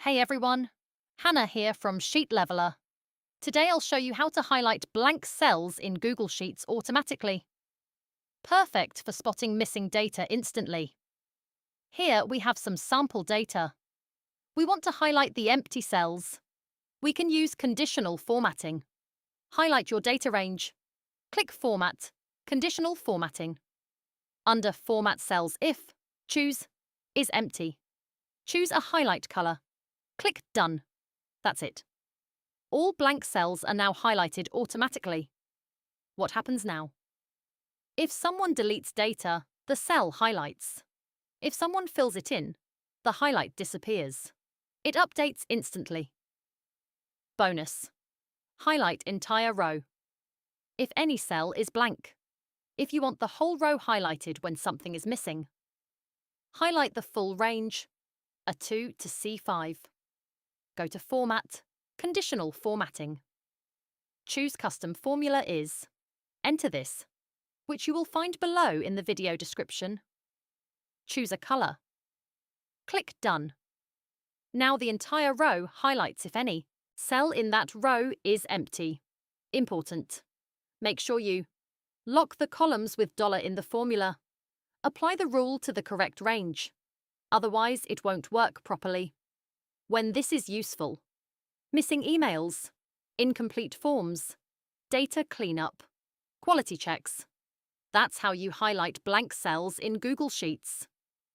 Hey everyone, Hannah here from Sheet Leveler. Today I'll show you how to highlight blank cells in Google Sheets automatically. Perfect for spotting missing data instantly. Here we have some sample data. We want to highlight the empty cells. We can use conditional formatting. Highlight your data range. Click Format, Conditional Formatting. Under Format Cells If, choose Is Empty. Choose a highlight color. Click Done. That's it. All blank cells are now highlighted automatically. What happens now? If someone deletes data, the cell highlights. If someone fills it in, the highlight disappears. It updates instantly. Bonus. Highlight entire row. If any cell is blank. If you want the whole row highlighted when something is missing. Highlight the full range, A2 to C5. Go to Format, Conditional Formatting. Choose Custom Formula is. Enter this, which you will find below in the video description. Choose a color. Click Done. Now the entire row highlights if any cell in that row is empty. Important. Make sure you lock the columns with $ in the formula. Apply the rule to the correct range. Otherwise, it won't work properly. When this is useful. Missing emails, incomplete forms, data cleanup, quality checks. That's how you highlight blank cells in Google Sheets.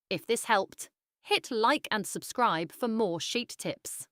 If this helped, hit like and subscribe for more sheet tips.